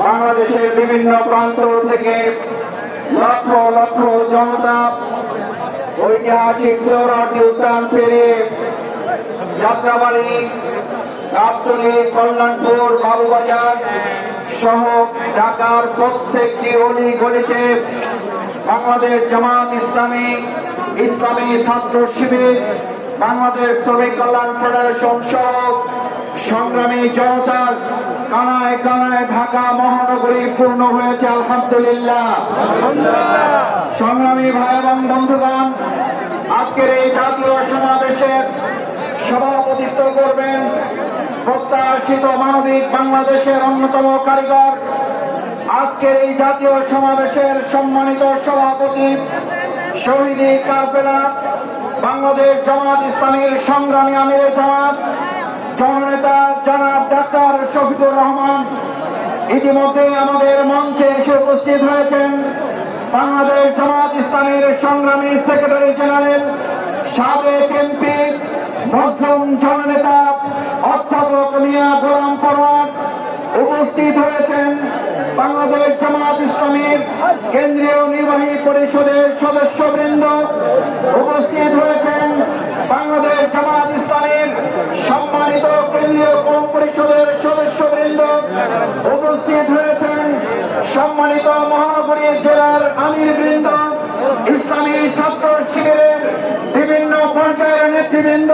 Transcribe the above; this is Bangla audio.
বাংলাদেশের বিভিন্ন প্রান্ত থেকে লক্ষ লক্ষ জনতা ঐতিহাসিক চৌরাটি উদ্যান পেরিয়ে যাত্রাবাড়ি, গাবতলী, কল্যাণপুর, বাবুবাজার সহ ঢাকার প্রত্যেকটি অলি গলিতে বাংলাদেশ জামাত ইসলামী, ইসলামী ছাত্র শিবির, বাংলাদেশ শ্রমিক কল্যাণ ফেডারেশন সহ সংগ্রামী জনতার কানায় কানায় ঢাকা মহানগরী পূর্ণ হয়েছে আলহামদুলিল্লাহ। সংগ্রামী ভাই এবং বন্ধুগণ, আজকের এই জাতীয় সমাবেশের সভাপতিত্ব করবেন প্রত্যাশিত মানবিক বাংলাদেশের অন্যতম কারিগর, আজকের এই জাতীয় সমাবেশের সম্মানিত সভাপতি, শহীদি কাফেলা, বাংলাদেশ জামাত ইসলামীর সংগ্রামী আমির জামাত জননেতা জনাব ডাক্তার শফিকুর রহমান ইতিমধ্যে আমাদের মঞ্চে এসে উপস্থিত হয়েছেন। বাংলাদেশ জামাত ইসলামীর সংগ্রামী সেক্রেটারি জেনারেল, সাবেক এমপি, মুসলিম জননেতা অধ্যাপক মিয়া গোলাম পরোয়ার উপস্থিত হয়েছেন। বাংলাদেশ জামাত ইসলামীর কেন্দ্রীয় নির্বাহী পরিষদের সদস্যবৃন্দ উপস্থিত হয়েছেন। বাংলাদেশ জামাত ইসলামীর সম্মানিত কেন্দ্রীয় কর্ম পরিষদের সদস্যবৃন্দ উপস্থিত হয়েছেন। সম্মানিত মহানগরী জেলার আমিরবৃন্দ, ইসলামী ছাত্র শিবিরের বিভিন্ন পর্যায়ের নেতৃবৃন্দ।